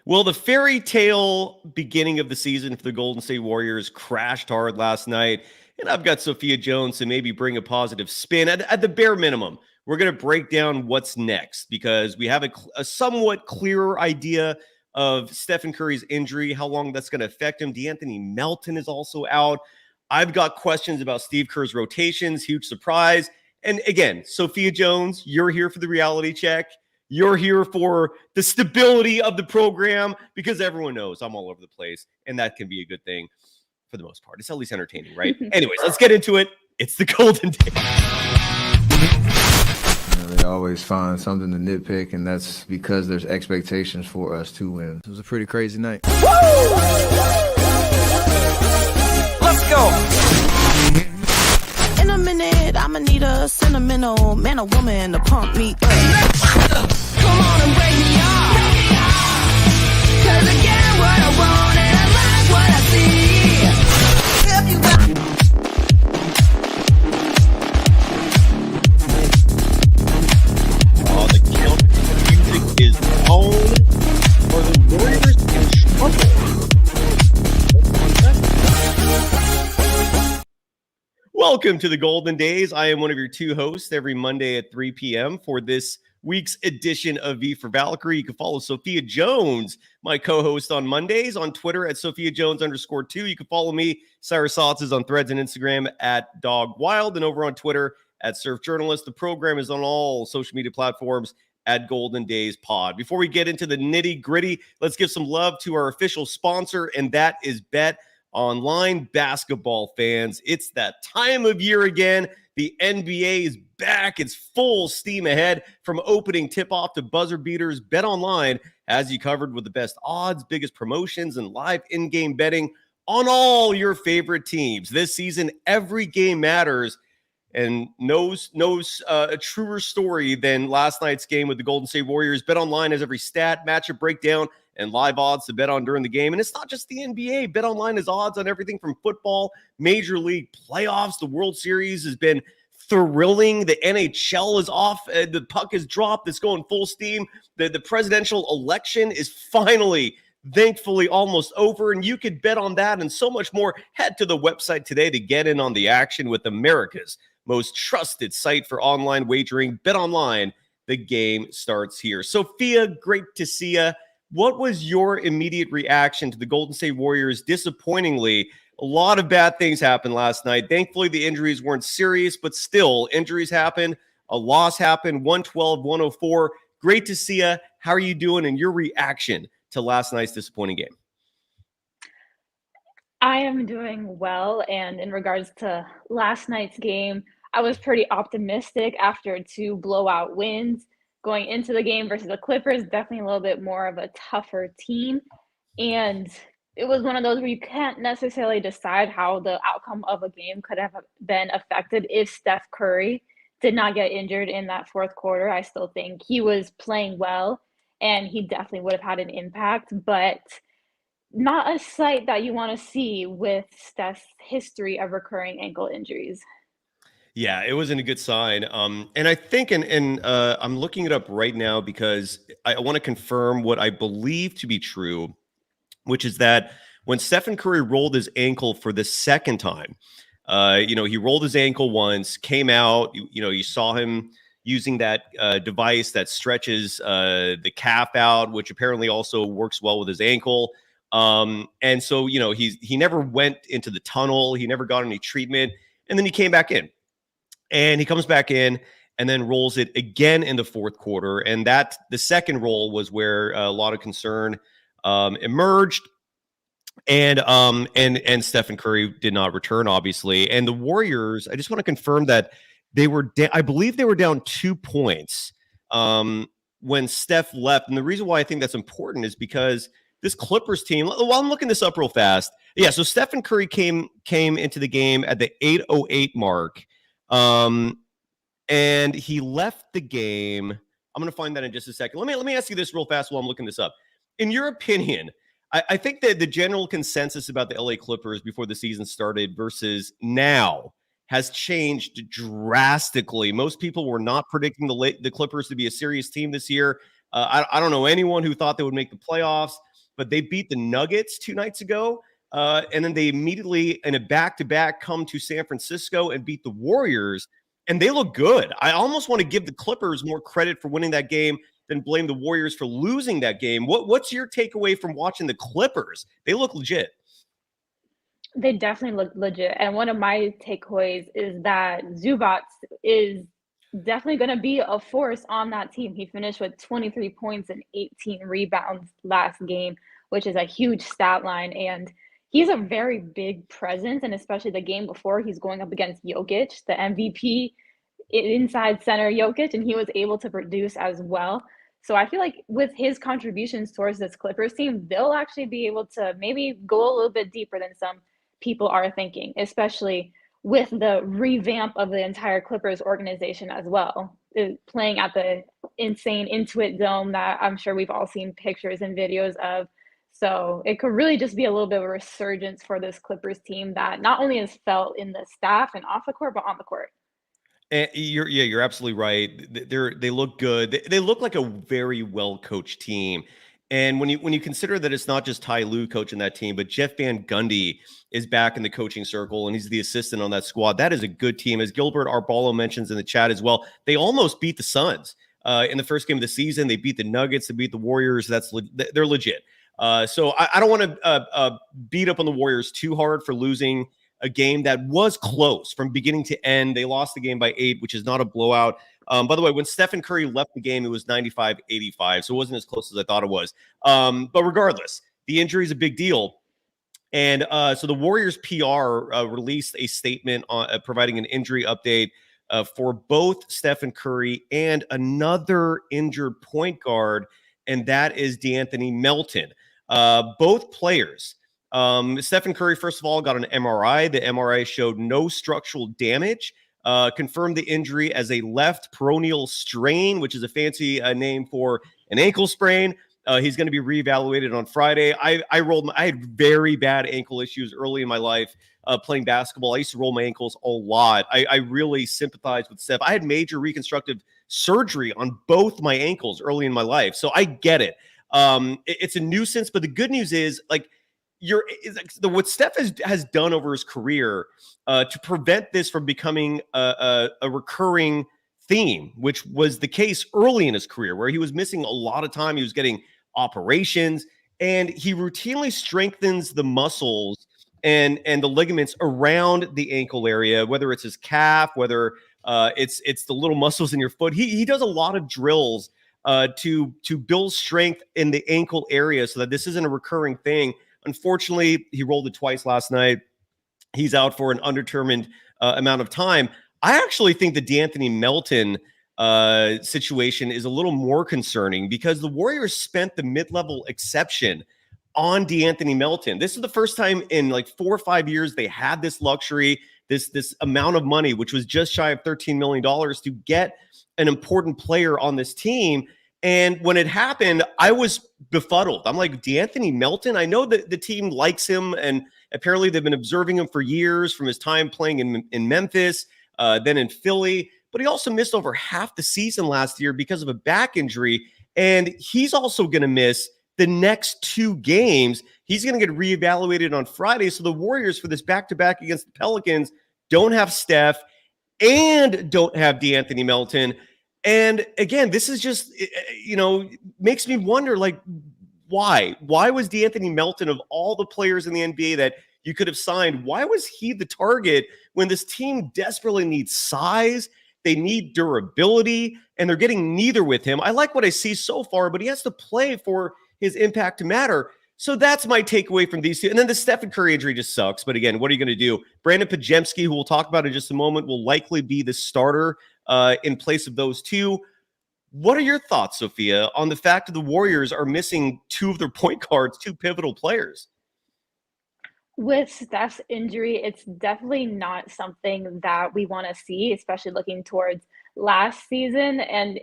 Well, the fairy tale beginning of the season for the Golden State Warriors crashed hard last night, and I've got Sophia Jones to maybe bring a positive spin. At the bare minimum, we're going to break down what's next because we have a somewhat clearer idea of Stephen Curry's injury, how long that's going to affect him. D'Anthony Melton is also out. I've got questions about Steve Kerr's rotations, huge surprise. And again, Sophia Jones, you're here for the reality check. You're here for the stability of the program because everyone knows I'm all over the place, and that can be a good thing for the most part. It's at least entertaining, right? Anyways, let's get into it. It's the Golden Days. They always find something to nitpick, and that's because there's expectations for us to win. It was a pretty crazy night. Woo! Let's go! In a minute, I'ma need a sentimental man or woman to pump me up. Come on and break me off. 'Cause I get what I want and I like what I see. If you got the count music is on for the Warriors in trouble. Welcome to the Golden Days. I am one of your two hosts every Monday at 3 p.m. for this week's edition of V For Valkyrie. You can follow Sophia Jones, my co-host, on Mondays on Twitter at Sophia_Jones_2. You can follow me, Cyrus Saatsaz, on Threads and Instagram at DogWild, and over on Twitter at Surf Journalist. The program is on all social media platforms at Golden Days Pod. Before we get into the nitty gritty, let's give some love to our official sponsor, and that is Bet Online. Basketball fans, it's that time of year again. The NBA is back. It's full steam ahead. From opening tip-off to buzzer beaters, Bet Online has you covered with the best odds, biggest promotions, and live in-game betting on all your favorite teams. This season, every game matters, and knows a truer story than last night's game with the Golden State Warriors. Bet Online has every stat, matchup breakdown, and live odds to bet on during the game. And it's not just the NBA. Bet Online has odds on everything from football, Major League playoffs. The World Series has been thrilling. The NHL is off. The puck is dropped. It's going full steam. The presidential election is finally, thankfully, almost over. And you could bet on that and so much more. Head to the website today to get in on the action with America's most trusted site for online wagering. Bet Online. The game starts here. Sophia, great to see you. What was your immediate reaction to the Golden State Warriors? Disappointingly, a lot of bad things happened last night. Thankfully, the injuries weren't serious, but still, injuries happened. A loss happened, 112-104. Great to see you. How are you doing, and your reaction to last night's disappointing game? I am doing well, and in regards to last night's game, I was pretty optimistic after two blowout wins. Going into the game versus the Clippers, definitely a little bit more of a tougher team. And it was one of those where you can't necessarily decide how the outcome of a game could have been affected if Steph Curry did not get injured in that fourth quarter. I still think he was playing well, and he definitely would have had an impact, but not a sight that you want to see with Steph's history of recurring ankle injuries. Yeah, it wasn't a good sign. And I think, and I'm looking it up right now because I want to confirm what I believe to be true, which is that when Stephen Curry rolled his ankle for the second time, he rolled his ankle once, came out, you saw him using that device that stretches the calf out, which apparently also works well with his ankle. And so, he never went into the tunnel. He never got any treatment. And then he came back in. And he comes back in and then rolls it again in the fourth quarter. And that the second roll was where a lot of concern emerged. And Stephen Curry did not return, obviously. And the Warriors, I just want to confirm that they were, I believe they were down 2 points when Steph left. And the reason why I think that's important is because this Clippers team, while I'm looking this up real fast. Yeah, so Stephen Curry came into the game at the 8:08 mark. And he left the game. I'm going to find that in just a second. Let me ask you this real fast while I'm looking this up. In your opinion, I think that the general consensus about the LA Clippers before the season started versus now has changed drastically. Most people were not predicting the Clippers to be a serious team this year. I don't know anyone who thought they would make the playoffs, but they beat the Nuggets 2 nights ago. And then they immediately, in a back-to-back, come to San Francisco and beat the Warriors, and they look good. I almost want to give the Clippers more credit for winning that game than blame the Warriors for losing that game. What's your takeaway from watching the Clippers? They look legit. They definitely look legit. And one of my takeaways is that Zubac is definitely going to be a force on that team. He finished with 23 points and 18 rebounds last game, which is a huge stat line. And he's a very big presence. And especially the game before, he's going up against Jokic, the MVP inside center Jokic, and he was able to produce as well. So I feel like with his contributions towards this Clippers team, they'll actually be able to maybe go a little bit deeper than some people are thinking, especially with the revamp of the entire Clippers organization as well. Playing at the insane Intuit Dome that I'm sure we've all seen pictures and videos of. So it could really just be a little bit of a resurgence for this Clippers team that not only is felt in the staff and off the court, but on the court. And you're absolutely right. They look good. They look like a very well coached team. And when you consider that it's not just Ty Lue coaching that team, but Jeff Van Gundy is back in the coaching circle and he's the assistant on that squad. That is a good team. As Gilbert Arbolo mentions in the chat as well, they almost beat the Suns in the first game of the season. They beat the Nuggets. They beat the Warriors. They're legit. So I don't want to beat up on the Warriors too hard for losing a game that was close from beginning to end. They lost the game by 8, which is not a blowout. By the way, when Stephen Curry left the game, it was 95-85, so it wasn't as close as I thought it was. But regardless, the injury is a big deal. And so the Warriors PR released a statement on providing an injury update for both Stephen Curry and another injured point guard, and that is DeAnthony Melton. Both players. Stephen Curry, first of all, got an MRI. The MRI showed no structural damage. Confirmed the injury as a left peroneal strain, which is a fancy name for an ankle sprain. He's going to be reevaluated on Friday. I had very bad ankle issues early in my life playing basketball. I used to roll my ankles a lot. I really sympathize with Steph. I had major reconstructive surgery on both my ankles early in my life, so I get it. It's a nuisance, but the good news is, like, what Steph has done over his career to prevent this from becoming a recurring theme, which was the case early in his career, where he was missing a lot of time. He was getting operations, and he routinely strengthens the muscles and the ligaments around the ankle area, whether it's his calf, whether it's the little muscles in your foot. He does a lot of drills to build strength in the ankle area so that this isn't a recurring thing. Unfortunately, he rolled it twice last night. He's out for an undetermined amount of time. I actually think the DeAnthony Melton situation is a little more concerning because the Warriors spent the mid-level exception on DeAnthony Melton. This is the first time in like 4 or 5 years they had this luxury, this amount of money, which was just shy of $13 million, to get an important player on this team. And when it happened, I was befuddled. I'm like, DeAnthony Melton? I know that the team likes him, and apparently they've been observing him for years from his time playing in Memphis, then in Philly. But he also missed over half the season last year because of a back injury. And he's also going to miss the next 2 games. He's going to get reevaluated on Friday. So the Warriors, for this back-to-back against the Pelicans, don't have Steph and don't have DeAnthony Melton. And again, this is just, makes me wonder, like, why? Why was DeAnthony Melton, of all the players in the NBA that you could have signed, why was he the target when this team desperately needs size? They need durability, and they're getting neither with him. I like what I see so far, but he has to play for his impact to matter. So that's my takeaway from these two. And then the Stephen Curry injury just sucks. But again, what are you going to do? Brandon Podziemski, who we'll talk about in just a moment, will likely be the starter in place of those two. What are your thoughts, Sophia, on the fact that the Warriors are missing 2 of their point guards, 2 pivotal players? With Steph's injury, it's definitely not something that we want to see, especially looking towards last season and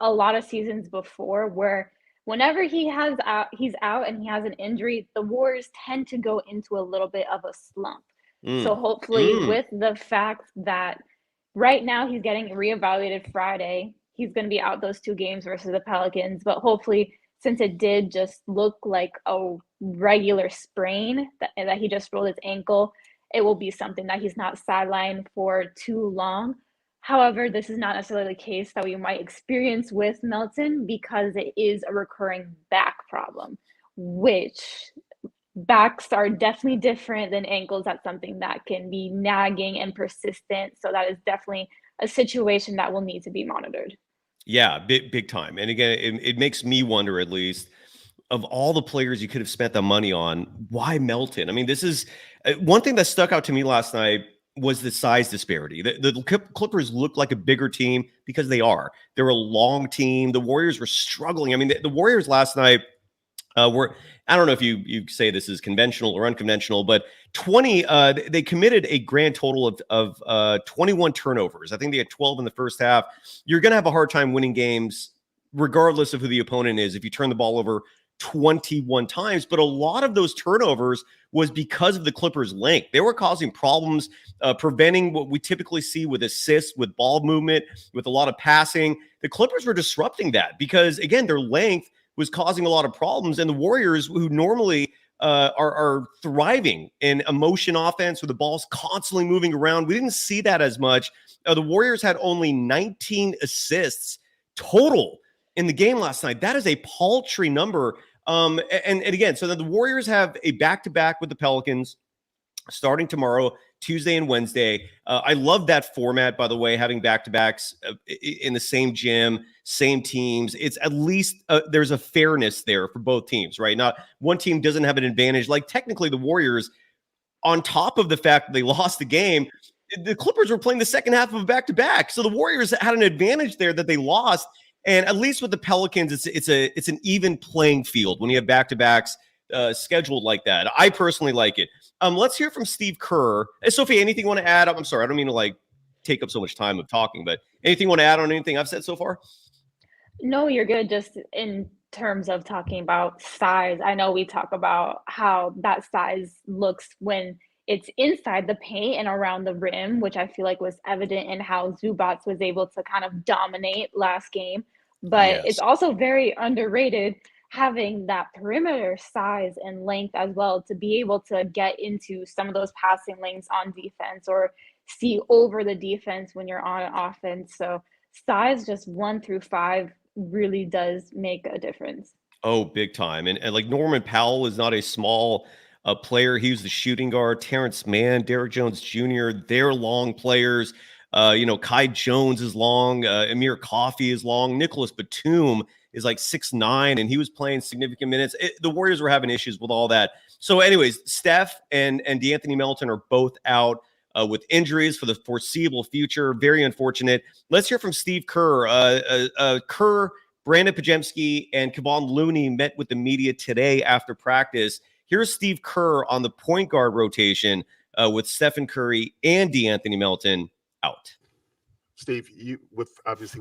a lot of seasons before, where whenever he's out and he has an injury, the Warriors tend to go into a little bit of a slump. So hopefully with the fact that right now he's getting reevaluated Friday, he's going to be out those 2 games versus the Pelicans. But hopefully, since it did just look like a regular sprain that he just rolled his ankle, it will be something that he's not sidelined for too long. However, this is not necessarily the case that we might experience with Melton because it is a recurring back problem, which backs are definitely different than ankles. That's something that can be nagging and persistent. So that is definitely a situation that will need to be monitored. Yeah, big time. And again, it makes me wonder, at least, of all the players you could have spent the money on, why Melton? I mean, this is one thing that stuck out to me last night was the size disparity. The Clippers look like a bigger team because they are. They're a long team. The Warriors were struggling. I mean, the Warriors last night were, I don't know if you say this is conventional or unconventional, but 20, they committed a grand total of 21 turnovers. I think they had 12 in the first half. You're going to have a hard time winning games regardless of who the opponent is if you turn the ball over 21 times, but a lot of those turnovers was because of the Clippers' length. They were causing problems, preventing what we typically see with assists, with ball movement, with a lot of passing. The Clippers were disrupting that because, again, their length was causing a lot of problems. And the Warriors, who normally are thriving in a motion offense where the ball's constantly moving around, we didn't see that as much. The Warriors had only 19 assists total in the game last night. That is a paltry number. And again, so the Warriors have a back-to-back with the Pelicans starting tomorrow, Tuesday and Wednesday. I love that format, by the way, having back-to-backs in the same gym, same teams. It's at least there's a fairness there for both teams, right? Not one team doesn't have an advantage. Like technically the Warriors, on top of the fact that they lost the game, the Clippers were playing the second half of a back-to-back. So the Warriors had an advantage there that they lost. And at least with the Pelicans, it's an even playing field when you have back-to-backs scheduled like that. I personally like it. Let's hear from Steve Kerr. Sophia, anything you want to add? I'm sorry, I don't mean to take up so much time of talking, but anything you want to add on anything I've said so far? No, you're good. Just in terms of talking about size, I know we talk about how that size looks when it's inside the paint and around the rim, which I feel like was evident in how Zubac was able to kind of dominate last game. But it's also very underrated having that perimeter size and length as well to be able to get into some of those passing lanes on defense or see over the defense when you're on offense. So size just 1 through 5 really does make a difference. Oh, big time. And like Norman Powell is not a small player. He was the shooting guard. Terrence Mann, Derrick Jones Jr., they're long players. Kai Jones is long. Amir Coffey is long. Nicholas Batum is like 6'9", and he was playing significant minutes. The Warriors were having issues with all that. So anyways, Steph and DeAnthony Melton are both out with injuries for the foreseeable future. Very unfortunate. Let's hear from Steve Kerr. Brandon Podziemski, and Kevon Looney met with the media today after practice. Here's Steve Kerr on the point guard rotation with Stephen Curry and DeAnthony Melton out. Steve, with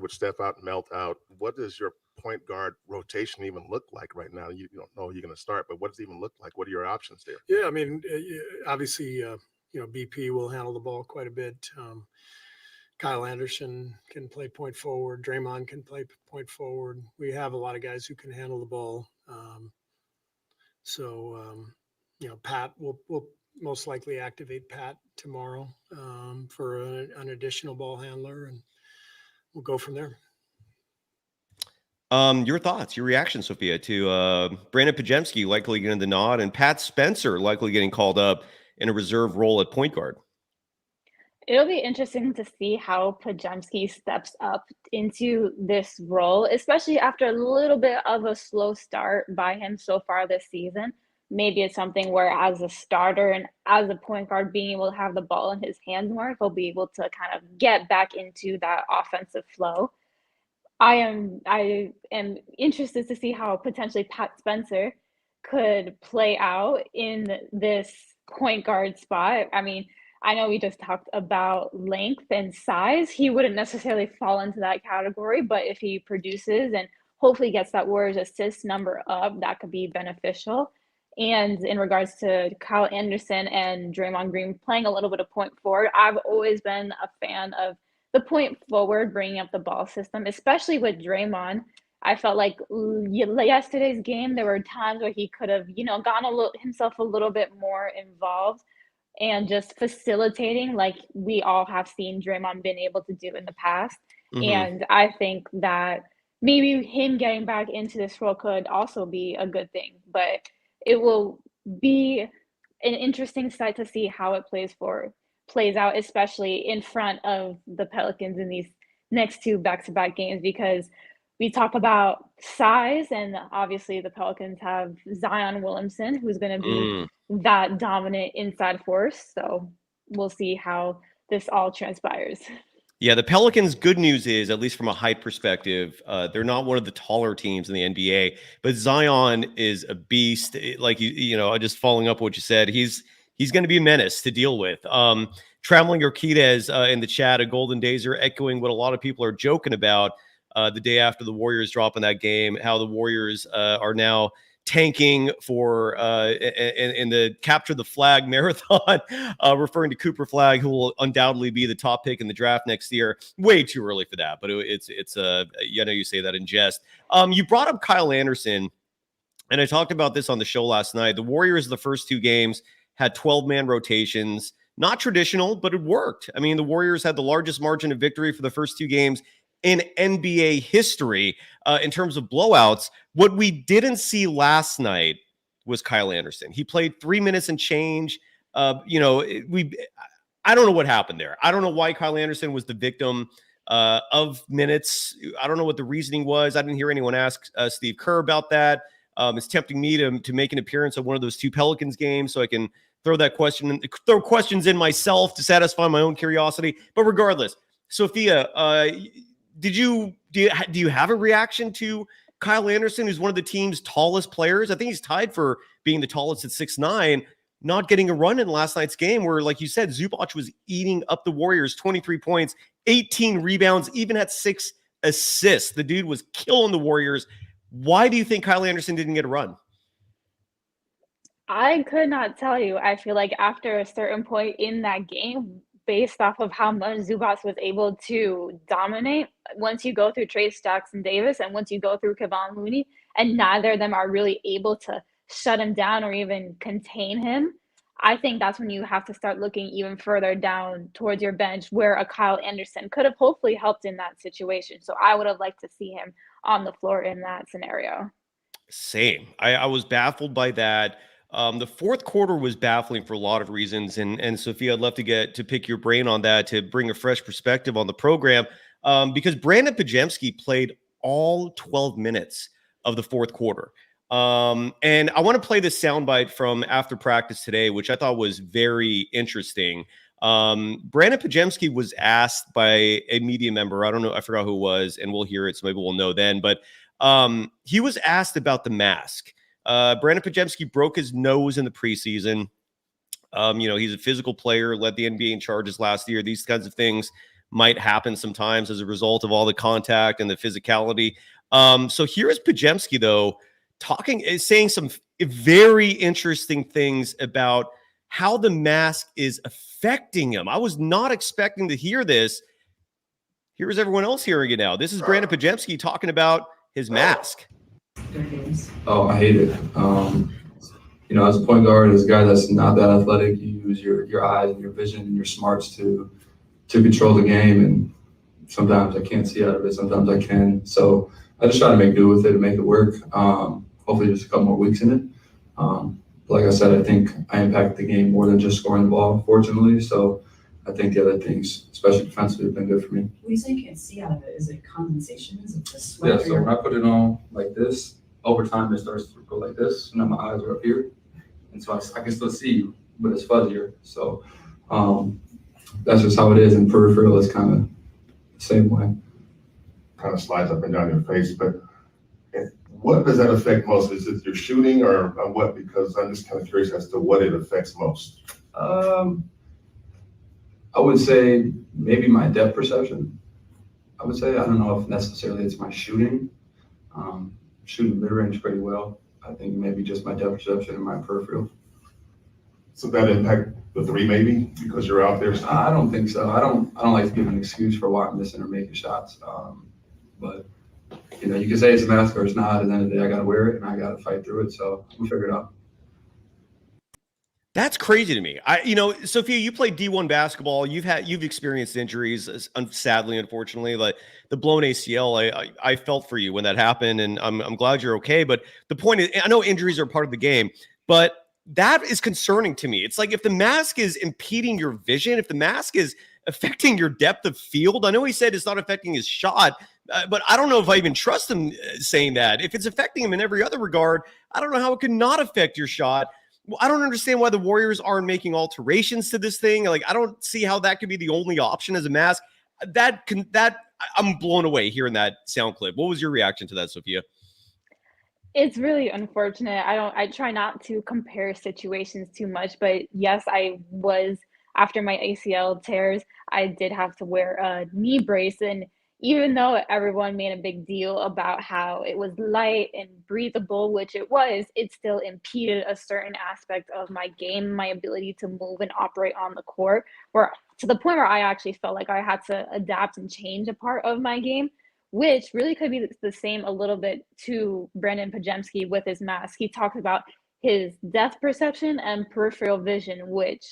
Steph out and Melt out, what does your point guard rotation even look like right now? You don't know who you're going to start, but what does it even look like? What are your options there? Yeah, I mean, obviously, BP will handle the ball quite a bit. Kyle Anderson can play point forward. Draymond can play point forward. We have a lot of guys who can handle the ball. Pat will most likely activate Pat tomorrow for an additional ball handler, and we'll go from there. Your thoughts, your reaction, Sophia, to Brandon Podziemski likely getting the nod and Pat Spencer likely getting called up in a reserve role at point guard? It'll be interesting to see how Podziemski steps up into this role, especially after a little bit of a slow start by him so far this season. Maybe it's something where as a starter and as a point guard being able to have the ball in his hands more, he'll be able to kind of get back into that offensive flow. I am interested to see how potentially Pat Spencer could play out in this point guard spot. I mean, I know we just talked about length and size. He wouldn't necessarily fall into that category, but if he produces and hopefully gets that Warriors assist number up, that could be beneficial. And in regards to Kyle Anderson and Draymond Green playing a little bit of point forward, I've always been a fan of the point forward, bringing up the ball system, especially with Draymond. I felt like yesterday's game, there were times where he could have, gotten himself a little bit more involved and just facilitating like we all have seen Draymond been able to do in the past. Mhm. And I think that maybe him getting back into this role could also be a good thing, but it will be an interesting sight to see how it plays out, especially in front of the Pelicans in these next two back-to-back games, because we talk about size, and obviously the Pelicans have Zion Williamson, who's going to be Mm. that dominant inside force. So we'll see how this all transpires. Yeah, the Pelicans' good news is, at least from a height perspective, they're not one of the taller teams in the NBA. But Zion is a beast. Like just following up what you said, he's going to be a menace to deal with. Traveling Urquidez in the chat, a Golden Days are echoing what a lot of people are joking about the day after the Warriors drop in that game. How the Warriors are now tanking for in the capture the flag marathon, referring to Cooper Flag, who will undoubtedly be the top pick in the draft next year. Way too early for that, but it's you say that in jest. You brought up Kyle Anderson, and I talked about this on the show last night. The Warriors, the first two games, had 12-man rotations. Not traditional, but it worked. I mean, the Warriors had the largest margin of victory for the first two games in NBA history in terms of blowouts. What we didn't see last night was Kyle Anderson. He played 3 minutes and change. I don't know what happened there. I don't know why Kyle Anderson was the victim of minutes. I don't know what the reasoning was. I didn't hear anyone ask Steve Kerr about that. It's tempting me to make an appearance at one of those two Pelicans games so I can throw questions in myself to satisfy my own curiosity. But regardless, Sophia, do you have a reaction to Kyle Anderson, who's one of the team's tallest players? I think he's tied for being the tallest at 6'9", not getting a run in last night's game where, like you said, Zubac was eating up the Warriors, 23 points, 18 rebounds, even had 6 assists. The dude was killing the Warriors. Why do you think Kyle Anderson didn't get a run? I could not tell you. I feel like after a certain point in that game, based off of how much Zubac was able to dominate, once you go through Trace Jackson Davis and once you go through Kevon Looney, and neither of them are really able to shut him down or even contain him, I think that's when you have to start looking even further down towards your bench, where a Kyle Anderson could have hopefully helped in that situation. So I would have liked to see him on the floor in that scenario. Same. I was baffled by that. The fourth quarter was baffling for a lot of reasons. And Sophia, I'd love to pick your brain on that, to bring a fresh perspective on the program, because Brandon Podziemski played all 12 minutes of the fourth quarter. And I want to play this soundbite from after practice today, which I thought was very interesting. Brandon Podziemski was asked by a media member. I don't know. I forgot who it was, and we'll hear it. So maybe we'll know then. But he was asked about the mask. Brandon Podziemski broke his nose in the preseason. He's a physical player, led the NBA in charges last year. These kinds of things might happen sometimes as a result of all the contact and the physicality. So here is Podziemski, though, saying some very interesting things about how the mask is affecting him. I was not expecting to hear this. Here's everyone else hearing it now. This is Brandon Podziemski talking about his mask. Oh, I hate it. As a point guard, as a guy that's not that athletic, you use your eyes and your vision and your smarts to control the game. And sometimes I can't see out of it. Sometimes I can. So I just try to make do with it and make it work. Hopefully just a couple more weeks in it. Like I said, I think I impact the game more than just scoring the ball, fortunately. So I think the other things, especially defensively, have been good for me. When you say you can't see out of it, is it condensation? Is it just sweat? Yeah, so when I put it on like this, over time it starts to go like this. Now my eyes are up here. And so I can still see, but it's fuzzier. So that's just how it is. And peripheral is kind of the same way. Kind of slides up and down your face, but what does that affect most? Is it your shooting or what? Because I'm just kind of curious as to what it affects most. I would say maybe my depth perception. I would say, I don't know if necessarily it's my shooting. Shooting mid-range pretty well. I think maybe just my depth perception and my peripheral. So that impact the three maybe because you're out there? I don't think so. I don't like to give an excuse for why I'm missing or making shots. But you know, you can say it's a mask or it's not. At the end of the day, I got to wear it and I got to fight through it. So we'll figure it out. That's crazy to me. Sophia, you played D1 basketball. You've experienced injuries, sadly, unfortunately. Like the blown ACL, I felt for you when that happened, and I'm glad you're okay. But the point is, I know injuries are part of the game, but that is concerning to me. It's like if the mask is impeding your vision, if the mask is affecting your depth of field. I know he said it's not affecting his shot, but I don't know if I even trust him saying that. If it's affecting him in every other regard, I don't know how it could not affect your shot. Well, I don't understand why the Warriors aren't making alterations to this thing. Like, I don't see how that could be the only option as a mask. I'm blown away hearing that sound clip. What was your reaction to that, Sophia? It's really unfortunate. I try not to compare situations too much, but yes, after my ACL tears, I did have to wear a knee brace. And even though everyone made a big deal about how it was light and breathable, which it still impeded a certain aspect of my game, my ability to move and operate on the court, to the point where I actually felt like I had to adapt and change a part of my game, which really could be the same a little bit to Brandon Podziemski with his mask. He talked about his depth perception and peripheral vision, which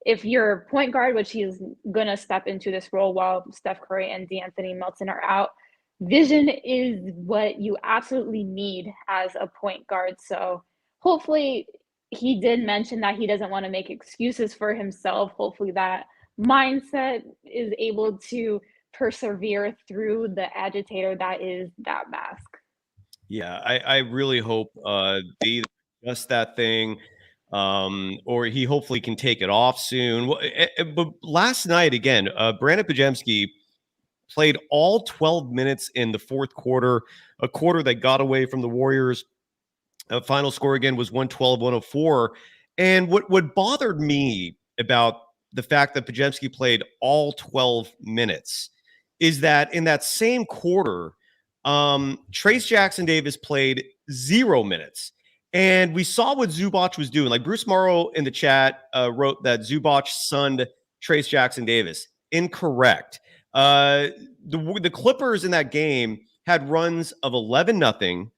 if you're point guard, which he's going to step into this role while Steph Curry and D'Anthony Melton are out, vision is what you absolutely need as a point guard. So hopefully he did mention that he doesn't want to make excuses for himself. Hopefully that mindset is able to persevere through the agitator that is that mask. Yeah, I really hope they adjust that thing. Or he hopefully can take it off soon. But last night, again, Brandon Podziemski played all 12 minutes in the fourth quarter, a quarter that got away from the Warriors. Final score, again, was 112-104. And what bothered me about the fact that Podziemski played all 12 minutes is that in that same quarter, Trayce Jackson-Davis played 0 minutes. And we saw what Zubac was doing. Like Bruce Morrow in the chat wrote that Zubac sunned Trayce Jackson-Davis. Incorrect. The Clippers in that game had runs of 11-0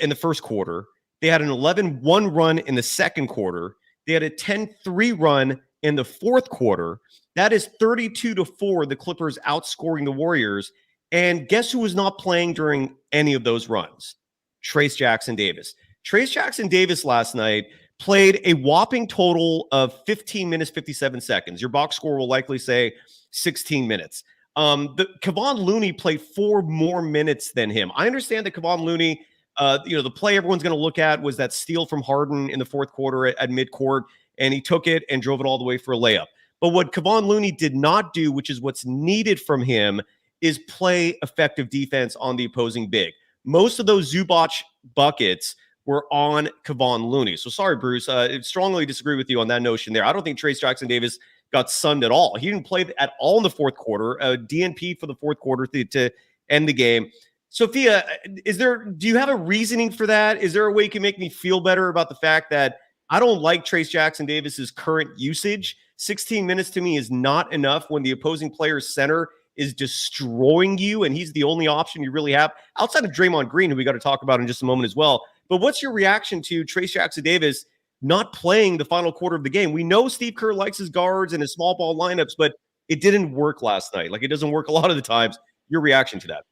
in the first quarter. They had an 11-1 run in the second quarter. They had a 10-3 run in the fourth quarter. That is 32-4, the Clippers outscoring the Warriors. And guess who was not playing during any of those runs? Trayce Jackson-Davis. Trayce Jackson-Davis last night played a whopping total of 15 minutes, 57 seconds. Your box score will likely say 16 minutes. Kevon Looney played 4 more minutes than him. I understand that Kevon Looney, the play everyone's going to look at was that steal from Harden in the fourth quarter at midcourt, and he took it and drove it all the way for a layup. But what Kevon Looney did not do, which is what's needed from him, is play effective defense on the opposing big. Most of those Zubac buckets were on Kevon Looney. So sorry, Bruce. I strongly disagree with you on that notion there. I don't think Trayce Jackson-Davis got sunned at all. He didn't play at all in the fourth quarter. DNP for the fourth quarter to end the game. Sophia, do you have a reasoning for that? Is there a way you can make me feel better about the fact that I don't like Trayce Jackson-Davis's current usage? 16 minutes to me is not enough when the opposing player's center is destroying you and he's the only option you really have outside of Draymond Green, who we got to talk about in just a moment as well. But what's your reaction to Trayce Jackson-Davis not playing the final quarter of the game? We know Steve Kerr likes his guards and his small ball lineups, but it didn't work last night. Like, it doesn't work a lot of the times. Your reaction to that?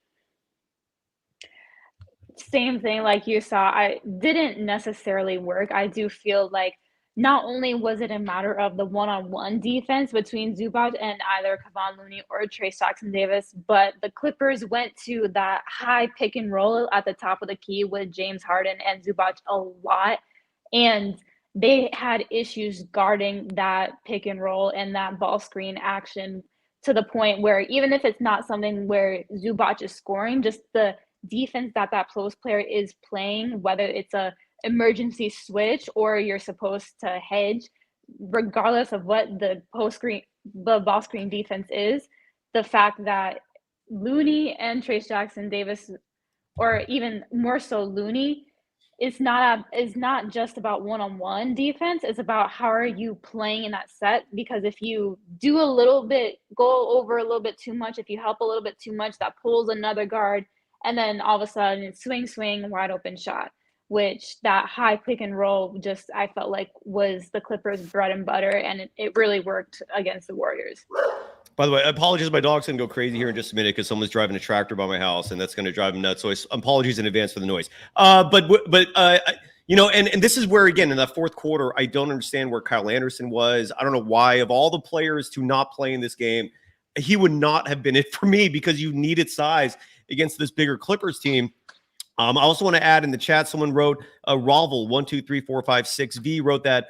Same thing like you saw. I didn't necessarily work. I do feel like not only was it a matter of the one-on-one defense between Zubac and either Kevon Looney or Trayce Jackson-Davis, but the Clippers went to that high pick and roll at the top of the key with James Harden and Zubac a lot. And they had issues guarding that pick and roll and that ball screen action to the point where even if it's not something where Zubac is scoring, just the defense that post player is playing, whether it's a emergency switch or you're supposed to hedge, regardless of what the ball screen defense is, the fact that Looney and Trayce Jackson-Davis, or even more so Looney, it's not just about one-on-one defense. It's about how are you playing in that set, because if you do go over a little bit too much, if you help a little bit too much, that pulls another guard, and then all of a sudden it's swing, wide open shot, which that high pick and roll just, I felt like, was the Clippers' bread and butter, and it really worked against the Warriors. By the way, I apologize. My dog's going to go crazy here in just a minute because someone's driving a tractor by my house, and that's going to drive him nuts. So apologies in advance for the noise. But you know, and this is where, again, in that fourth quarter, I don't understand where Kyle Anderson was. I don't know why, of all the players to not play in this game, he would not have been it for me, because you needed size against this bigger Clippers team. I also want to add in the chat, someone wrote, Ravel 12345 wrote that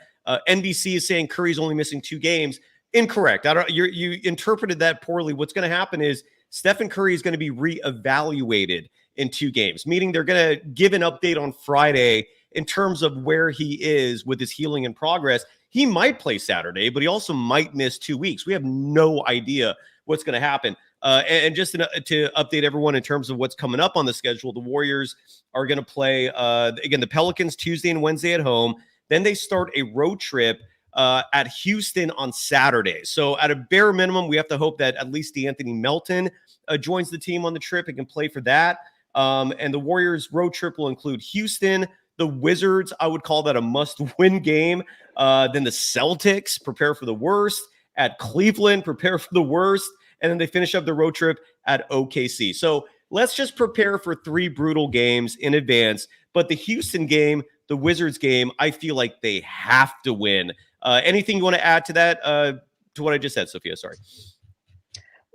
NBC is saying Curry's only missing 2 games. Incorrect. You interpreted that poorly. What's going to happen is Stephen Curry is going to be reevaluated in 2 games, meaning they're going to give an update on Friday in terms of where he is with his healing and progress. He might play Saturday, but he also might miss 2 weeks. We have no idea what's going to happen. And just to update everyone in terms of what's coming up on the schedule, the Warriors are going to play, again, the Pelicans Tuesday and Wednesday at home. Then they start a road trip at Houston on Saturday. So at a bare minimum, we have to hope that at least D'Anthony Melton joins the team on the trip and can play for that. And the Warriors road trip will include Houston, the Wizards. I would call that a must-win game. Then the Celtics, prepare for the worst. At Cleveland, prepare for the worst. And then they finish up the road trip at OKC. So let's just prepare for 3 brutal games in advance. But the Houston game, the Wizards game, I feel like they have to win. Anything you want to add to that, to what I just said, Sophia? Sorry.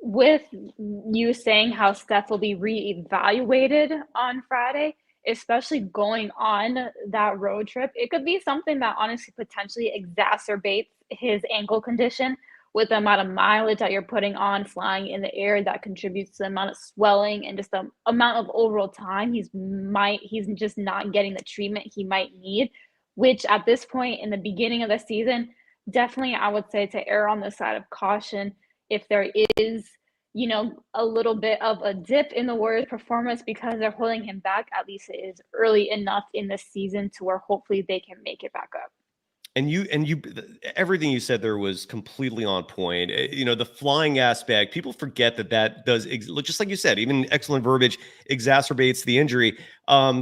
With you saying how Steph will be reevaluated on Friday, especially going on that road trip, it could be something that honestly potentially exacerbates his ankle condition, with the amount of mileage that you're putting on, flying in the air, that contributes to the amount of swelling and just the amount of overall time he's just not getting the treatment he might need, which at this point in the beginning of the season, definitely I would say to err on the side of caution. If there is, you know, a little bit of a dip in the Warriors' performance because they're holding him back, at least it is early enough in the season to where hopefully they can make it back up. And you, everything you said there was completely on point. You know, the flying aspect, people forget that does, just like you said, even excellent verbiage, exacerbates the injury.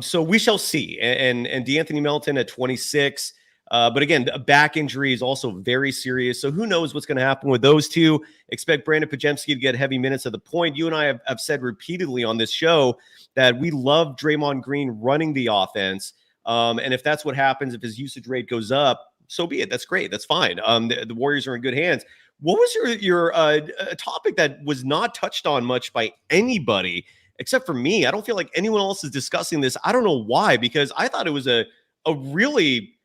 So we shall see. And D'Anthony Melton at 26. But again, a back injury is also very serious. So who knows what's going to happen with those two. Expect Brandon Podziemski to get heavy minutes at the point. You and I have said repeatedly on this show that we love Draymond Green running the offense. And if that's what happens, if his usage rate goes up, so be it. That's great. That's fine. The Warriors are in good hands. What was your topic that was not touched on much by anybody except for me? I don't feel like anyone else is discussing this. I don't know why, because I thought it was a really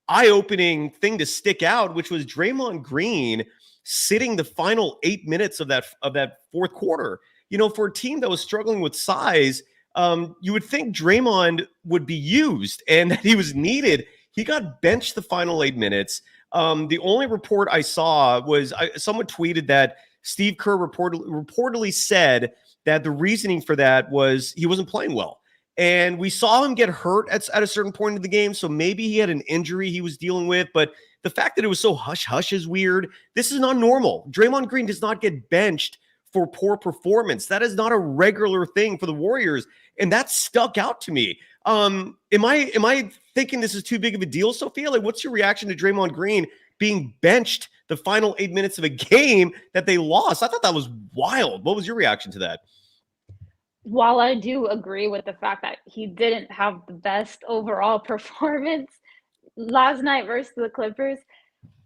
eye-opening thing to stick out, which was Draymond Green sitting the final 8 minutes of that fourth quarter. You know, for a team that was struggling with size, you would think Draymond would be used and that he was needed. He got benched the final 8 minutes. The only report I saw was someone tweeted that Steve Kerr reportedly said that the reasoning for that was he wasn't playing well. And we saw him get hurt at a certain point in the game, so maybe he had an injury he was dealing with. But the fact that it was so hush-hush is weird. This is not normal. Draymond Green does not get benched for poor performance. That is not a regular thing for the Warriors, and that stuck out to me. Am I thinking this is too big of a deal, Sophia? Like, what's your reaction to Draymond Green being benched the final 8 minutes of a game that they lost? I thought that was wild. What was your reaction to that? While I do agree with the fact that he didn't have the best overall performance last night versus the Clippers,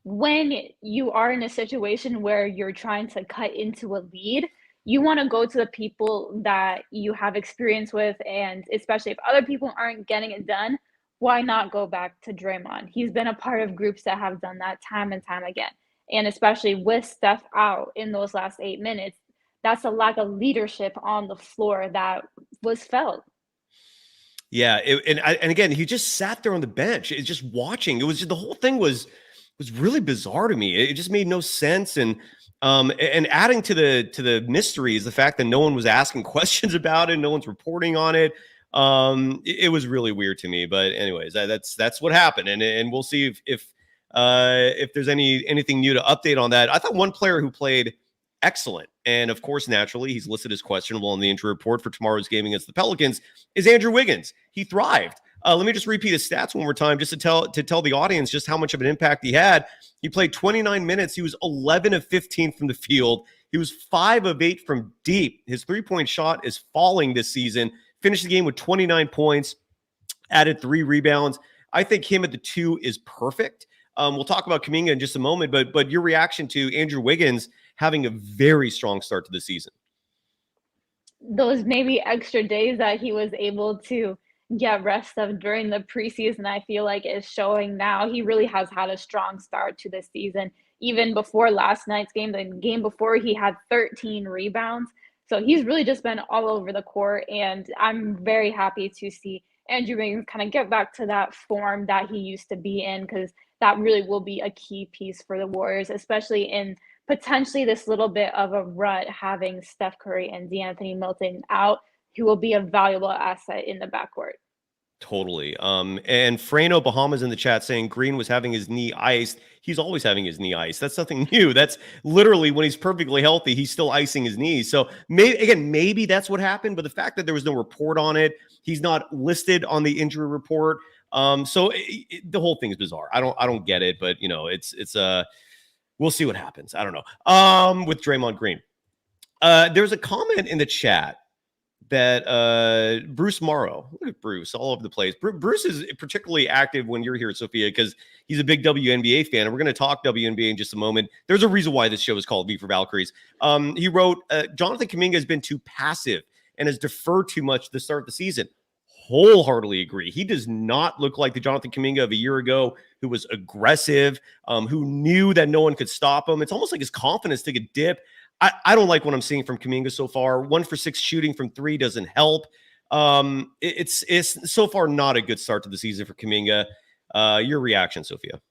when you are in a situation where you're trying to cut into a lead, you want to go to the people that you have experience with, and especially if other people aren't getting it done, why not go back to Draymond? He's been a part of groups that have done that time and time again. And especially with Steph out in those last 8 minutes, that's a lack of leadership on the floor that was felt. Yeah, and again, he just sat there on the bench. It's just watching. It was just, the whole thing was really bizarre to me. It just made no sense. And adding to the mystery is the fact that no one was asking questions about it. No one's reporting on it. It was really weird to me. But anyways, that's what happened, and we'll see if there's anything new to update on that. I thought one player who played excellent, and of course, naturally, he's listed as questionable in the injury report for tomorrow's game against the Pelicans, is Andrew Wiggins. He thrived. Let me just repeat his stats one more time, just to tell the audience just how much of an impact he had. He played 29 minutes. He was 11 of 15 from the field. He was 5 of 8 from deep. His three-point shot is falling this season. Finished the game with 29 points, added 3 rebounds. I think him at the 2 is perfect. We'll talk about Kuminga in just a moment, but your reaction to Andrew Wiggins having a very strong start to the season. Those maybe extra days that he was able to get rest of during the preseason, I feel like is showing now. He really has had a strong start to this season. Even before last night's game, the game before, he had 13 rebounds. So he's really just been all over the court, and I'm very happy to see Andrew Wiggins kind of get back to that form that he used to be in, because that really will be a key piece for the Warriors, especially in potentially this little bit of a rut, having Steph Curry and DeAnthony Melton out, who will be a valuable asset in the backcourt. Totally. And Frano Bahamas in the chat saying Green was having his knee iced. He's always having his knee iced. That's nothing new. That's literally when he's perfectly healthy, he's still icing his knees. So maybe that's what happened. But the fact that there was no report on it, he's not listed on the injury report. So the whole thing is bizarre. I don't get it. But we'll see what happens. I don't know. With Draymond Green, there's a comment in the chat that Bruce Morrow, look at Bruce all over the place. Bruce is particularly active when you're here, Sophia, because he's a big WNBA fan, and we're going to talk WNBA in just a moment. There's a reason why this show is called V for Valkyries. He wrote, Jonathan Kuminga has been too passive and has deferred too much to the start of the season. Wholeheartedly agree. He does not look like the Jonathan Kuminga of a year ago, who was aggressive, who knew that no one could stop him. It's almost like his confidence took a dip. I don't like what I'm seeing from Kuminga so far. 1 for 6 shooting from 3 doesn't help. It's so far not a good start to the season for Kuminga. Your reaction, Sophia?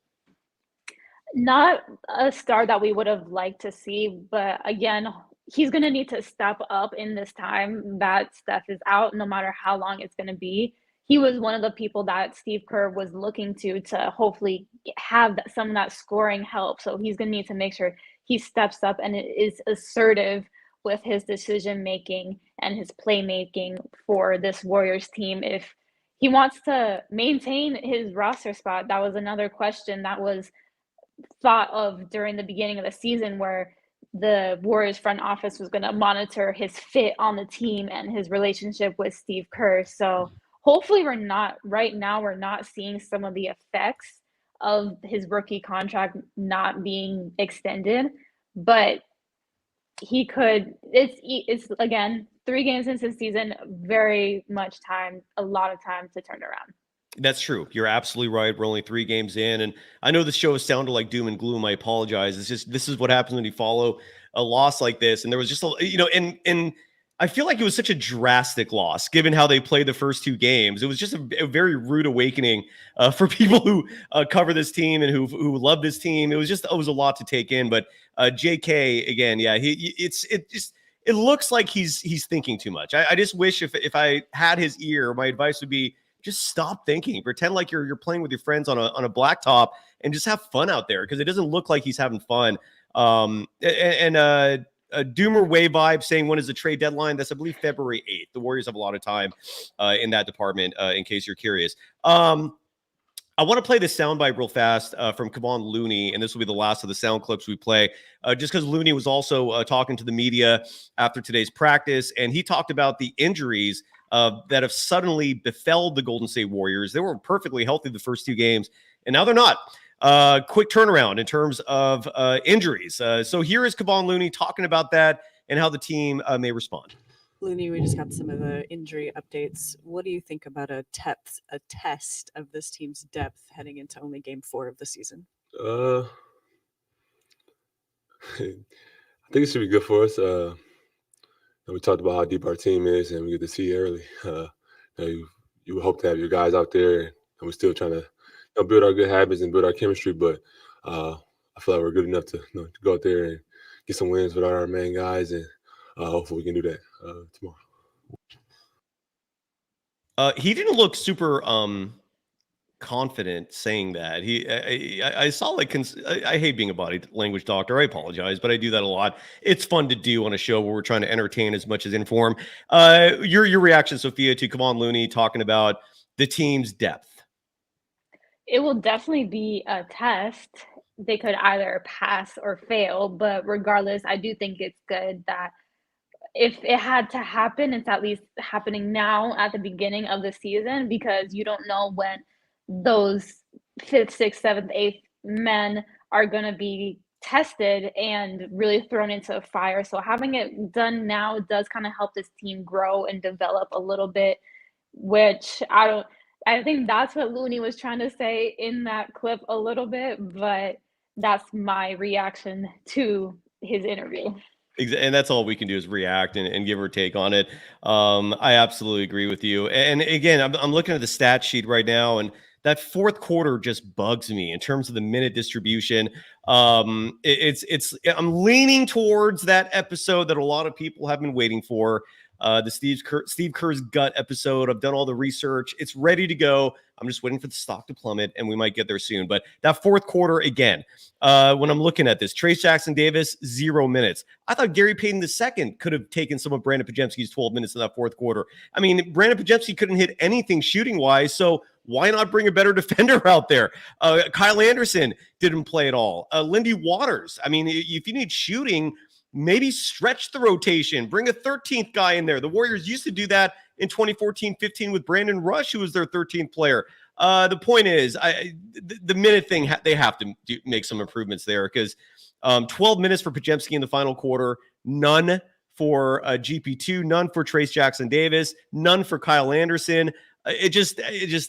Not a start that we would have liked to see, but again, he's going to need to step up in this time that Steph is out, no matter how long it's going to be. He was one of the people that Steve Kerr was looking to hopefully have some of that scoring help. So he's going to need to make sure he steps up and is assertive with his decision-making and his playmaking for this Warriors team. If he wants to maintain his roster spot, that was another question that was thought of during the beginning of the season, where the Warriors front office was going to monitor his fit on the team and his relationship with Steve Kerr. So hopefully we're not seeing some of the effects of his rookie contract not being extended, but he could, it's again, 3 games into the season, very much time, a lot of time to turn around. That's true. You're absolutely right. We're only 3 games in, and I know the show has sounded like doom and gloom. I apologize. It's just, this is what happens when you follow a loss like this. And there was just and I feel like it was such a drastic loss given how they played the first 2 games. It was just a very rude awakening for people who cover this team and who love this team. It was a lot to take in. But JK again, yeah, it looks like he's thinking too much. I just wish if I had his ear, my advice would be just stop thinking. Pretend like you're playing with your friends on a blacktop and just have fun out there, because it doesn't look like he's having fun. A Doomer Way vibe saying, when is the trade deadline? That's, I believe, February 8th. The Warriors have a lot of time in that department, in case you're curious. I want to play this soundbite real fast from Kevon Looney, and this will be the last of the sound clips we play, just because Looney was also talking to the media after today's practice, and he talked about the injuries that have suddenly befell the Golden State Warriors. They were perfectly healthy the first 2 games, and now they're not. Quick turnaround in terms of injuries. So here is Kevon Looney talking about that and how the team may respond. Looney, we just got some of the injury updates. What do you think about a test of this team's depth heading into only game 4 of the season? I think it should be good for us. We talked about how deep our team is, and we get to see it early. You would hope to have your guys out there, and we're still trying to build our good habits and build our chemistry. But I feel like we're good enough to go out there and get some wins without our main guys, and hopefully we can do that tomorrow. He didn't look super confident saying that. I saw like I hate being a body language doctor. I apologize, but I do that a lot. It's fun to do on a show where we're trying to entertain as much as inform. Your reaction, Sophia, to Kevon Looney talking about the team's depth? It will definitely be a test. They could either pass or fail, but regardless, I do think it's good that if it had to happen, it's at least happening now at the beginning of the season, because you don't know when those 5th, 6th, 7th, 8th men are going to be tested and really thrown into a fire. So having it done now does kind of help this team grow and develop a little bit, which I think that's what Looney was trying to say in that clip a little bit, but that's my reaction to his interview. And that's all we can do is react and give our take on it. I absolutely agree with you. And again, I'm looking at the stat sheet right now, and that fourth quarter just bugs me in terms of the minute distribution. I'm leaning towards that episode that a lot of people have been waiting for. The Steve Kerr's gut episode. I've done all the research. It's ready to go. I'm just waiting for the stock to plummet, and we might get there soon. But that fourth quarter, again, when I'm looking at this, Trayce Jackson-Davis, 0 minutes. I thought Gary Payton II could have taken some of Brandon Podziemski's 12 minutes in that fourth quarter. I mean, Brandon Podziemski couldn't hit anything shooting-wise, so why not bring a better defender out there? Kyle Anderson didn't play at all. Lindy Waters, I mean, if you need shooting, maybe stretch the rotation, bring a 13th guy in there. The Warriors used to do that in 2014-15 with Brandon Rush, who was their 13th player. The point is, the minute thing, they have to make some improvements there, because 12 minutes for Podziemski in the final quarter, none for GP2, none for Trayce Jackson-Davis, none for Kyle Anderson. It just,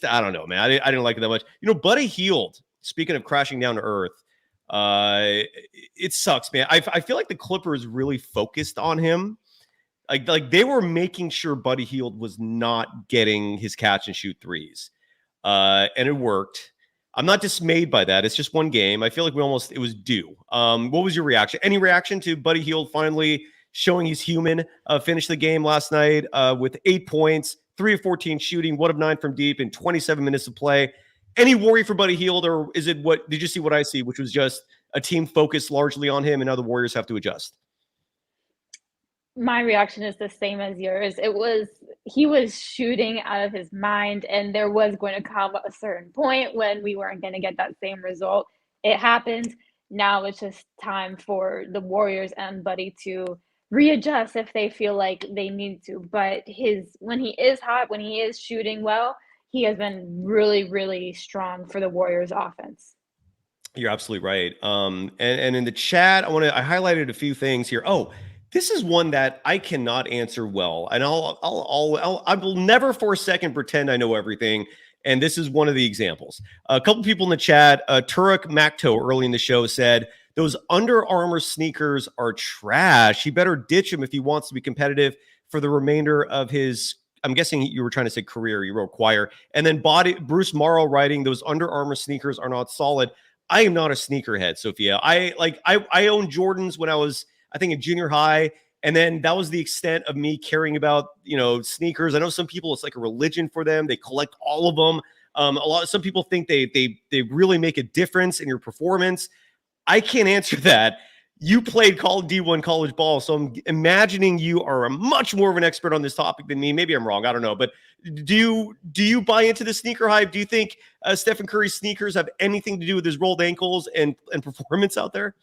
I don't know, man. I didn't like it that much. You know, Buddy Hield, speaking of crashing down to earth, it sucks, man. I feel like the Clippers really focused on him. Like they were making sure Buddy Hield was not getting his catch and shoot threes. And it worked. I'm not dismayed by that. It's just one game. I feel like it was due. What was your reaction? Any reaction to Buddy Hield finally showing he's human? Finished the game last night with 8 points, 3 of 14 shooting, 1 of 9 from deep in 27 minutes of play. Any worry for Buddy Hield, or is it did you see what I see, which was just a team focused largely on him and now the Warriors have to adjust? My reaction is the same as yours. He was shooting out of his mind, and there was going to come a certain point when we weren't going to get that same result. It happened. Now it's just time for the Warriors and Buddy to readjust if they feel like they need to. But when he is hot, when he is shooting well, he has been really, really strong for the Warriors offense. You're absolutely right. And in the chat, I highlighted a few things here. Oh, this is one that I cannot answer well, and I will never for a second pretend I know everything. And this is one of the examples. A couple people in the chat, Turek Makto early in the show said, those Under Armour sneakers are trash. He better ditch them if he wants to be competitive for the remainder of his, I'm guessing you were trying to say career, you wrote choir. And then Bruce Morrow writing, those Under Armour sneakers are not solid. I am not a sneakerhead, Sophia. I owned Jordans when I was, I think, in junior high. And then that was the extent of me caring about, sneakers. I know some people, it's like a religion for them. They collect all of them. Some people think they really make a difference in your performance. I can't answer that. You played D1 college ball, so I'm imagining you are a much more of an expert on this topic than me. Maybe I'm wrong. I don't know. But do you buy into the sneaker hype? Do you think Stephen Curry's sneakers have anything to do with his rolled ankles and performance out there?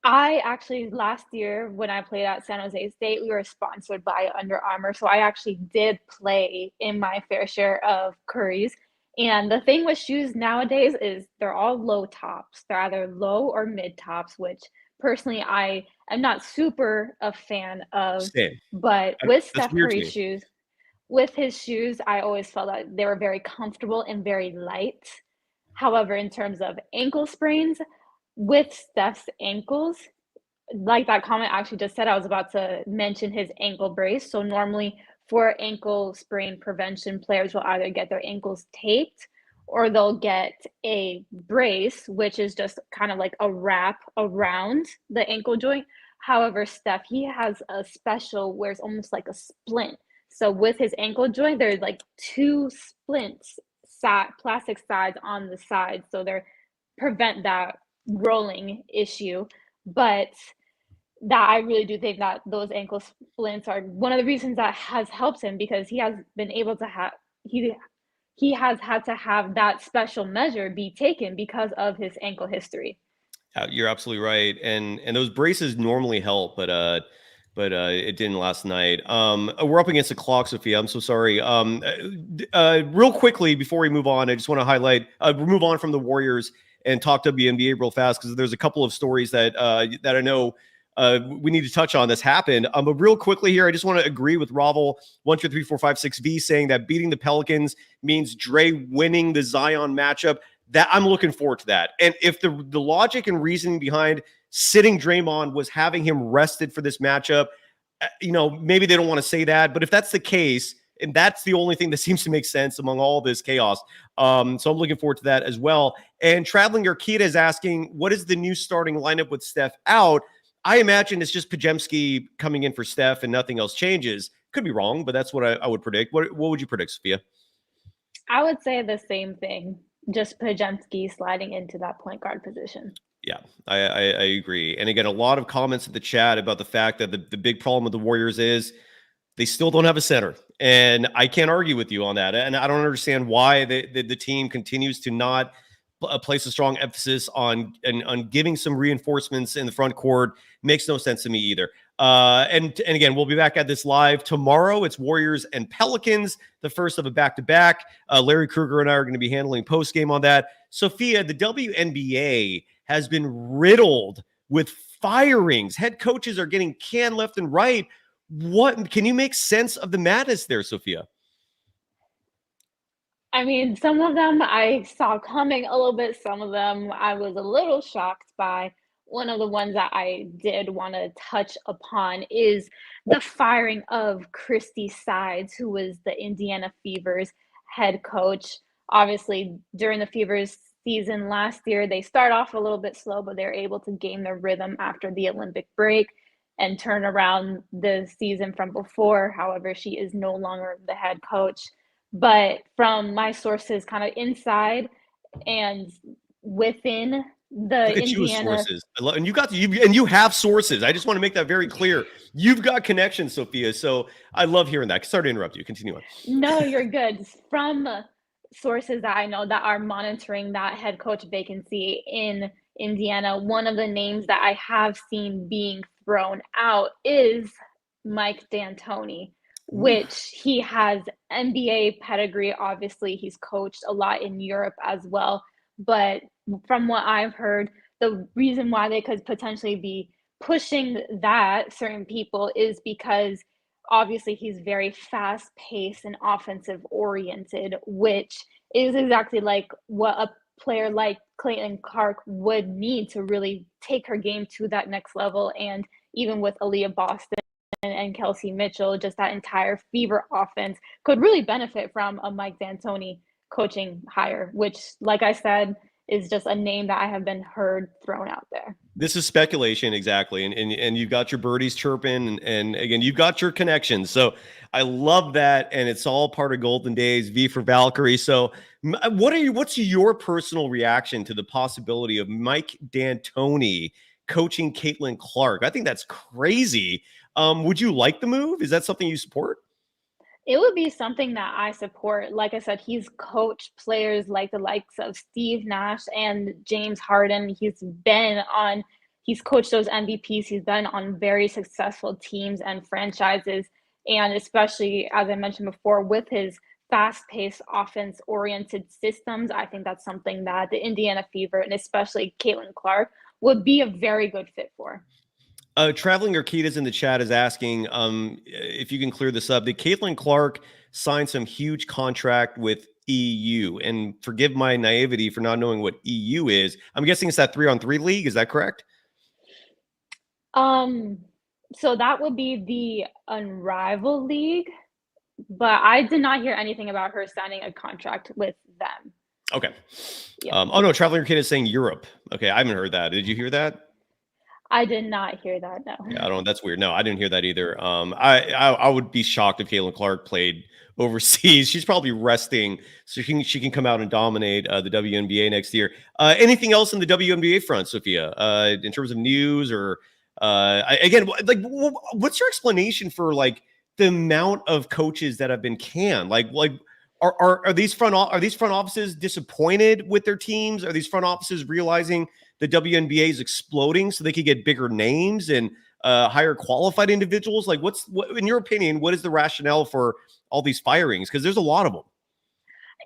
I actually, last year when I played at San Jose State, we were sponsored by Under Armour. So I actually did play in my fair share of Curry's. And the thing with shoes nowadays is they're all low tops. They're either low or mid tops, which personally I am not super a fan of. Same. But with Steph Curry's shoes, with his shoes, I always felt that they were very comfortable and very light. However, in terms of ankle sprains, with Steph's ankles, like that comment actually just said, I was about to mention his ankle brace. So normally for ankle sprain prevention, players will either get their ankles taped or they'll get a brace, which is just kind of like a wrap around the ankle joint. However, Steph, he has a special where it's almost like a splint. So with his ankle joint, there's like 2 splints, plastic sides on the side, so they prevent that rolling issue. But that I really do think that those ankle splints are one of the reasons that has helped him, because he has been able to have he has had to have that special measure be taken because of his ankle history. You're absolutely right, and those braces normally help, but it didn't last night. We're up against the clock, Sophia. I'm so sorry. Real quickly before we move on, I just want to highlight. Move on from the Warriors and talk WNBA real fast, because there's a couple of stories that I know we need to touch on that's happened. But real quickly here, I just want to agree with Ravel 1234565V saying that beating the Pelicans means Dre winning the Zion matchup. That I'm looking forward to that. And if the logic and reasoning behind sitting Draymond was having him rested for this matchup, maybe they don't want to say that, but if that's the case, and that's the only thing that seems to make sense among all this chaos. So I'm looking forward to that as well. And Traveling Urquita is asking, what is the new starting lineup with Steph out? I imagine it's just Podziemski coming in for Steph and nothing else changes. Could be wrong, but that's what I would predict. What would you predict, Sophia? I would say the same thing. Just Podziemski sliding into that point guard position. Yeah, I agree. And again, a lot of comments in the chat about the fact that the big problem with the Warriors is they still don't have a center. And I can't argue with you on that. And I don't understand why the team continues to not place a strong emphasis on giving some reinforcements in the front court. Makes no sense to me either. And again, we'll be back at this live tomorrow. It's Warriors and Pelicans, the first of a back-to-back. Larry Kruger and I are going to be handling post-game on that. Sophia, the WNBA has been riddled with firings. Head coaches are getting canned left and right. What can you make sense of the madness there, Sophia? I mean, some of them I saw coming a little bit. Some of them I was a little shocked by. One of the ones that I did want to touch upon is the firing of Christy Sides, who was the Indiana Fever's head coach. Obviously, during the Fever's season last year, they start off a little bit slow, but they're able to gain their rhythm after the Olympic break and turn around the season from before. However, she is no longer the head coach. But from my sources kind of inside and within the Indiana sources, and you have sources. I just want to make that very clear. You've got connections, Sophia. So I love hearing that. Sorry to interrupt you. Continue on. No, you're good. From sources that I know that are monitoring that head coach vacancy in Indiana, one of the names that I have seen being thrown out is Mike D'Antoni, which he has NBA pedigree. Obviously, he's coached a lot in Europe as well. But from what I've heard, the reason why they could potentially be pushing that certain people is because obviously he's very fast-paced and offensive-oriented, which is exactly like what a player like Caitlin Clark would need to really take her game to that next level. And even with Aaliyah Boston and Kelsey Mitchell, just that entire Fever offense could really benefit from a Mike D'Antoni coaching hire, which, like I said, is just a name that I have been heard thrown out there. This is speculation, exactly. And you've got your birdies chirping, and again, you've got your connections. So I love that, and it's all part of Golden Days, V for Valkyrie. So what's your personal reaction to the possibility of Mike D'Antoni coaching Caitlin Clark? I think that's crazy. Would you like the move? Is that something you support? It would be something that I support. Like I said, he's coached players like the likes of Steve Nash and James Harden. He's coached those MVPs. He's been on very successful teams and franchises. And especially, as I mentioned before, with his fast-paced offense-oriented systems, I think that's something that the Indiana Fever, and especially Caitlin Clark, would be a very good fit for. Traveling Urquita's in the chat is asking if you can clear this up. Did Caitlin Clark sign some huge contract with EU? And forgive my naivety for not knowing what EU is. I'm guessing it's that 3-on-3 league. Is that correct? So that would be the Unrivaled League, but I did not hear anything about her signing a contract with them. Okay. Yeah. Oh no, Traveling Urquita is saying Europe. Okay, I haven't heard that. Did you hear that? I did not hear that. No. Yeah, I don't. That's weird. No, I didn't hear that either. I would be shocked if Caitlin Clark played overseas. She's probably resting, so she can come out and dominate the WNBA next year. Anything else in the WNBA front, Sophia? In terms of news or again, like, what's your explanation for like the amount of coaches that have been canned? Like are these front offices disappointed with their teams? Are these front offices realizing the WNBA is exploding so they could get bigger names and higher qualified individuals? Like, what, in your opinion, what is the rationale for all these firings? Because there's a lot of them.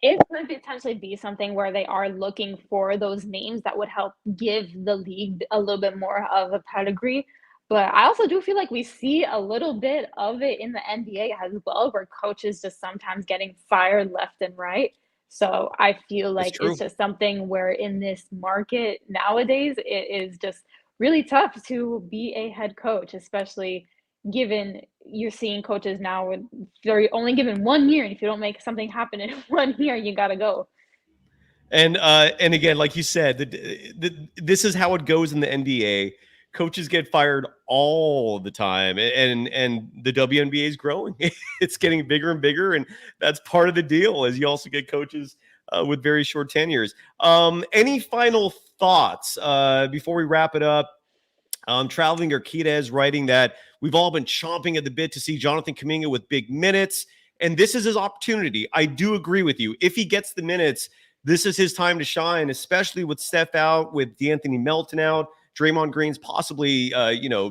It could potentially be something where they are looking for those names that would help give the league a little bit more of a pedigree. But I also do feel like we see a little bit of it in the NBA as well, where coaches just sometimes getting fired left and right. So I feel like it's just something where in this market nowadays, it is just really tough to be a head coach, especially given you're seeing coaches now with they're only given 1 year. And if you don't make something happen in 1 year, you got to go. And again, like you said, this is how it goes in the NBA. Coaches get fired all the time, and the WNBA is growing. It's getting bigger and bigger, and that's part of the deal. As you also get coaches with very short tenures. Any final thoughts before we wrap it up? Traveling Arquita is writing that we've all been chomping at the bit to see Jonathan Kuminga with big minutes, and this is his opportunity. I do agree with you. If he gets the minutes, this is his time to shine, especially with Steph out, with D'Anthony Melton out. Draymond Green's possibly,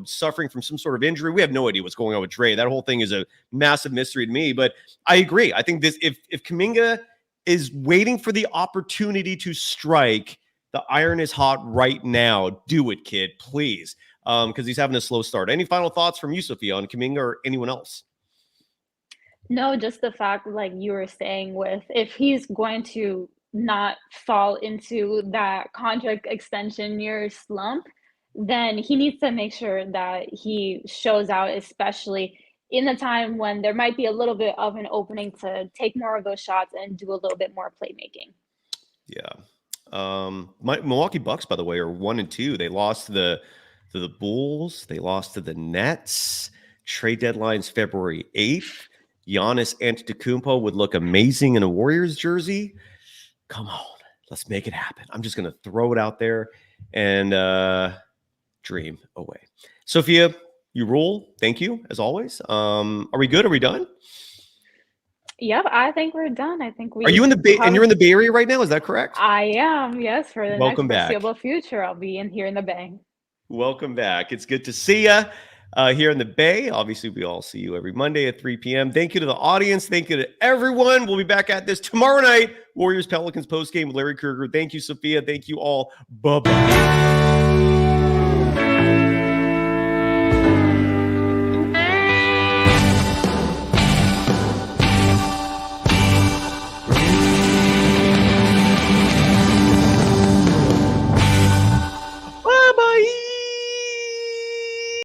suffering from some sort of injury. We have no idea what's going on with Dre. That whole thing is a massive mystery to me. But I agree. I think this, if Kuminga is waiting for the opportunity to strike, the iron is hot right now. Do it, kid, please, because he's having a slow start. Any final thoughts from you, Sophia, on Kuminga or anyone else? No, just the fact, like you were saying, with if he's going to not fall into that contract extension year slump, then he needs to make sure that he shows out, especially in the time when there might be a little bit of an opening to take more of those shots and do a little bit more playmaking. Yeah. My Milwaukee Bucks, by the way, are 1-2. They lost to the Bulls. They lost to the Nets. Trade deadline's February 8th. Giannis Antetokounmpo would look amazing in a Warriors jersey. Come on, let's make it happen. I'm just going to throw it out there and dream away. Sophia, you rule. Thank you, as always. Are we good? Are we done? Yep, I think we're done. I think we. Are you in the Bay? And you're in the Bay Area right now? Is that correct? I am. Yes, for the Welcome next back. foreseeable future, I'll be in here in the Bay. Welcome back. It's good to see you here in the Bay. Obviously, we all see you every Monday at 3 p.m. Thank you to the audience. Thank you to everyone. We'll be back at this tomorrow night. Warriors Pelicans postgame with Larry Krueger. Thank you, Sophia. Thank you all. Bye-bye.